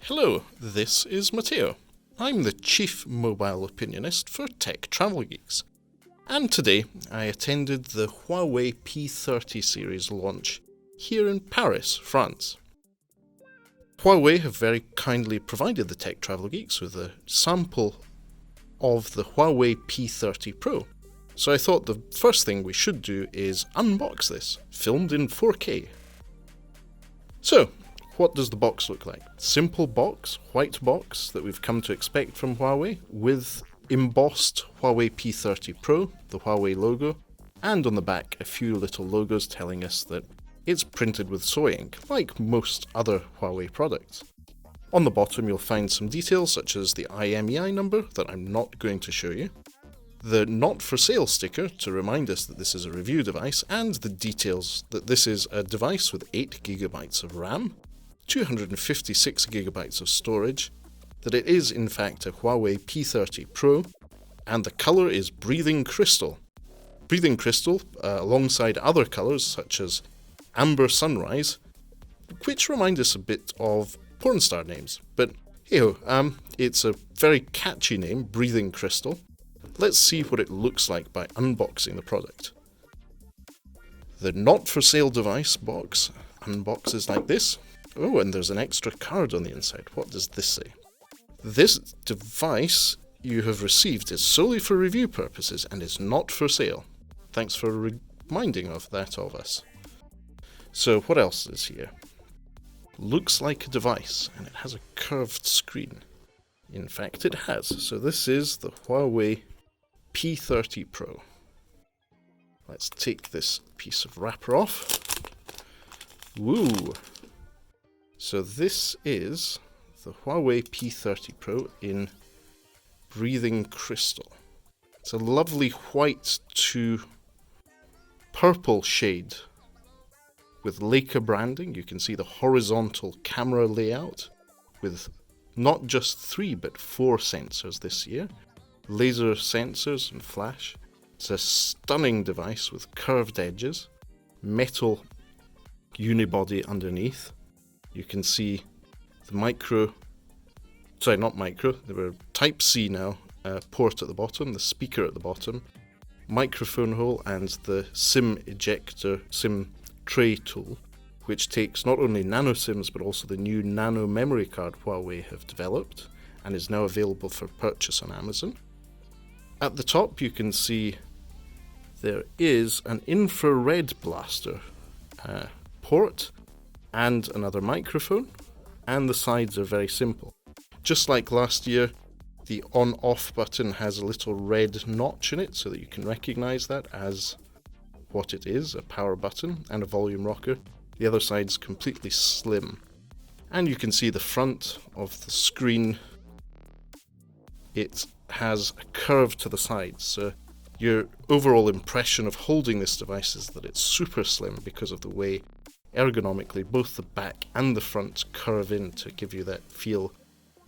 Hello, this is Matteo. I'm the Chief Mobile Opinionist for Tech Travel Geeks. And today I attended the Huawei P30 Series Launch here in Paris, France. Huawei have very kindly provided the Tech Travel Geeks with a sample of the Huawei P30 Pro. So I thought the first thing we should do is unbox this, filmed in 4K. So, what does the box look like? Simple box, white box that we've come to expect from Huawei, with embossed Huawei P30 Pro, the Huawei logo, and on the back a few little logos telling us that it's printed with soy ink, like most other Huawei products. On the bottom you'll find some details such as the EMUI number that I'm not going to show you, the not for sale sticker to remind us that this is a review device, and the details that this is a device with 8GB of RAM, 256GB of storage, that it is in fact a Huawei P30 Pro, and the colour is Breathing Crystal. Breathing Crystal, alongside other colours such as Amber Sunrise, which remind us a bit of porn star names, but hey-ho, it's a very catchy name, Breathing Crystal. Let's see what it looks like by unboxing the product. The not for sale device box unboxes like this. Oh, and there's an extra card on the inside. What does this say? This device you have received is solely for review purposes and is not for sale. Thanks for reminding of that of us. So what else is here? Looks like a device, and it has a curved screen. In fact, it has. So this is the Huawei P30 Pro. Let's take this piece of wrapper off. Woo! So this is the Huawei P30 Pro in Breathing Crystal. It's a lovely white to purple shade with Leica branding. You can see the horizontal camera layout with not just 3 but 4 sensors this year. Laser sensors and flash. It's a stunning device with curved edges, metal unibody underneath. You can see the they were Type-C now, port at the bottom, the speaker at the bottom, microphone hole, and the SIM ejector, SIM tray tool, which takes not only nano SIMs but also the new Nano Memory card Huawei have developed and is now available for purchase on Amazon. At the top you can see there is an infrared blaster port and another microphone, and the sides are very simple. Just like last year, the on-off button has a little red notch in it so that you can recognize that as what it is, a power button and a volume rocker. The other side's completely slim. And you can see the front of the screen. It has a curve to the sides, so your overall impression of holding this device is that it's super slim because of the way ergonomically both the back and the front curve in to give you that feel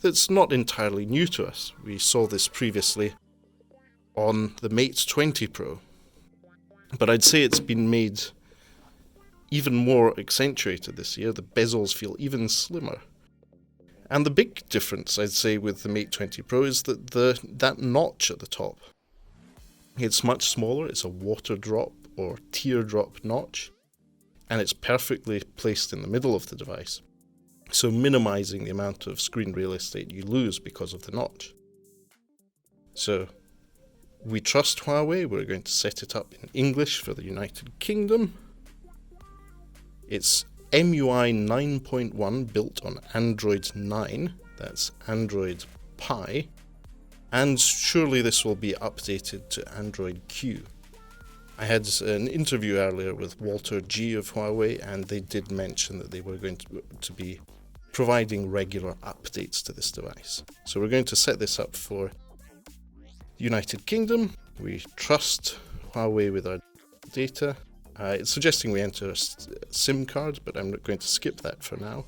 that's not entirely new to us. We saw this previously on the Mate 20 Pro, but I'd say it's been made even more accentuated this year. The bezels feel even slimmer. And the big difference, I'd say, with the Mate 20 Pro is that that notch at the top, it's much smaller. It's a water drop or teardrop notch, and it's perfectly placed in the middle of the device, so minimizing the amount of screen real estate you lose because of the notch. So we trust Huawei. We're going to set it up in English for the United Kingdom. It's EMUI 9.1 built on Android 9, that's Android Pie, and surely this will be updated to Android Q. I had an interview earlier with Walter G of Huawei, and they did mention that they were going to be providing regular updates to this device. So we're going to set this up for United Kingdom. We trust Huawei with our data. It's suggesting we enter a SIM card, but I'm going to skip that for now.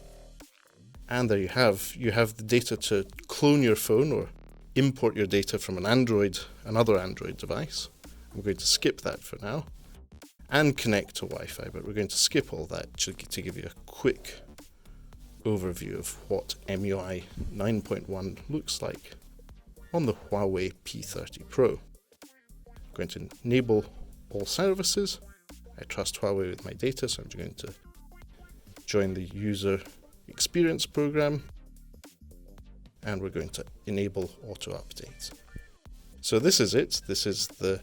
And there you have the data to clone your phone or import your data from another Android device. I'm going to skip that for now, and connect to Wi-Fi, but we're going to skip all that to give you a quick overview of what EMUI 9.1 looks like on the Huawei P30 Pro. I'm going to enable all services. I trust Huawei with my data, so I'm going to join the user experience program, and we're going to enable auto updates. So this is it. This is the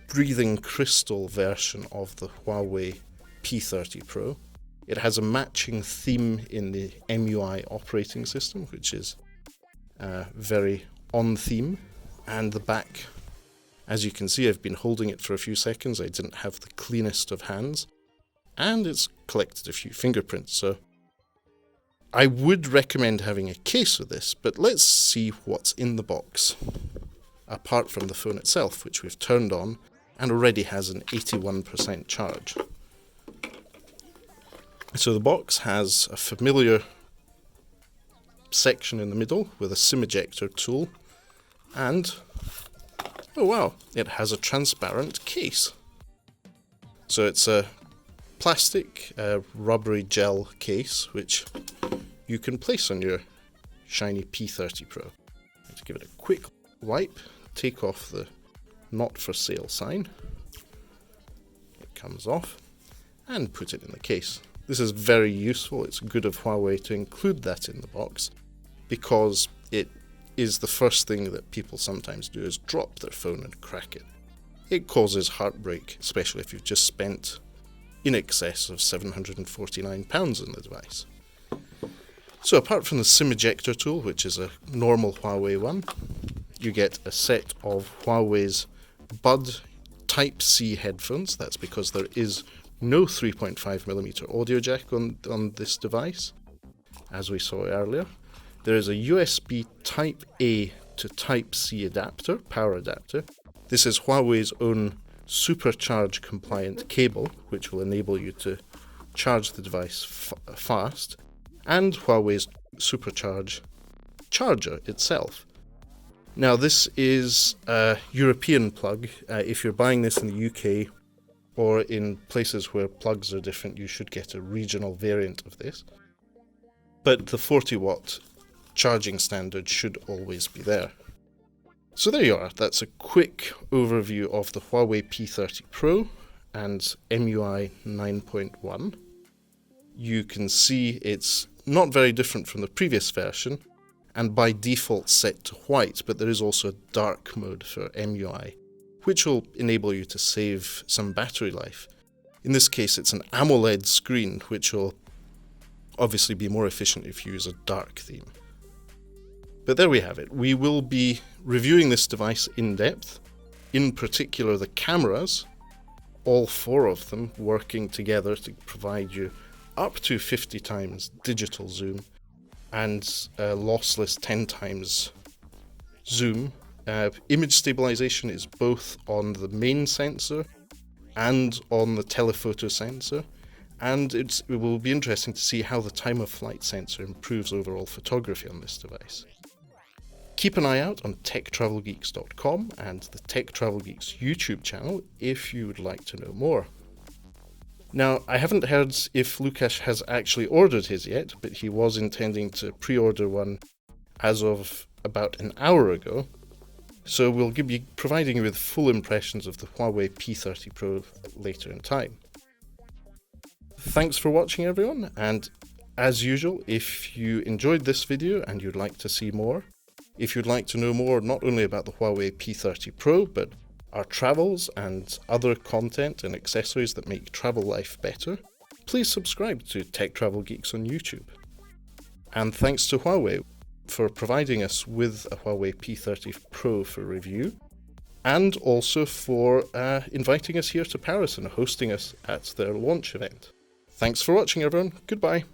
breathing crystal version of the Huawei P30 Pro. It has a matching theme in the EMUI operating system, which is very on theme. And the back, as you can see, I've been holding it for a few seconds. I didn't have the cleanest of hands, and it's collected a few fingerprints. So I would recommend having a case with this, but let's see what's in the box, apart from the phone itself, which we've turned on and already has an 81% charge. So the box has a familiar section in the middle with a SIM ejector tool, and oh wow, it has a transparent case. So it's a plastic rubbery gel case which you can place on your shiny P30 Pro. Let's give it a quick wipe, take off the not for sale sign. It comes off, and put it in the case. This is very useful. It's good of Huawei to include that in the box, because it is the first thing that people sometimes do, is drop their phone and crack it. It causes heartbreak, especially if you've just spent in excess of £749 on the device. So apart from the SIM ejector tool, which is a normal Huawei one, you get a set of Huawei's Bud Type-C headphones. That's because there is no 3.5mm audio jack on this device, as we saw earlier. There is a USB Type-A to Type-C adapter, power adapter. This is Huawei's own supercharge compliant cable, which will enable you to charge the device fast, and Huawei's supercharge charger itself. Now this is a European plug. If you're buying this in the UK or in places where plugs are different, you should get a regional variant of this. But the 40-watt charging standard should always be there. So there you are. That's a quick overview of the Huawei P30 Pro and EMUI 9.1. You can see it's not very different from the previous version, and by default set to white, but there is also a dark mode for EMUI, which will enable you to save some battery life. In this case, it's an AMOLED screen, which will obviously be more efficient if you use a dark theme. But there we have it. We will be reviewing this device in depth, in particular the cameras, all four of them working together to provide you up to 50 times digital zoom and lossless 10 times zoom. Image stabilization is both on the main sensor and on the telephoto sensor, and it will be interesting to see how the time of flight sensor improves overall photography on this device. Keep an eye out on techtravelgeeks.com and the Tech Travel Geeks YouTube channel if you would like to know more. Now, I haven't heard if Lukasz has actually ordered his yet, but he was intending to pre-order one as of about an hour ago. So we'll be providing you with full impressions of the Huawei P30 Pro later in time. Thanks for watching, everyone, and as usual, if you enjoyed this video and you'd like to see more, if you'd like to know more not only about the Huawei P30 Pro, but our travels and other content and accessories that make travel life better, please subscribe to Tech Travel Geeks on YouTube. And thanks to Huawei for providing us with a Huawei P30 Pro for review, and also for inviting us here to Paris and hosting us at their launch event. Thanks for watching, everyone. Goodbye.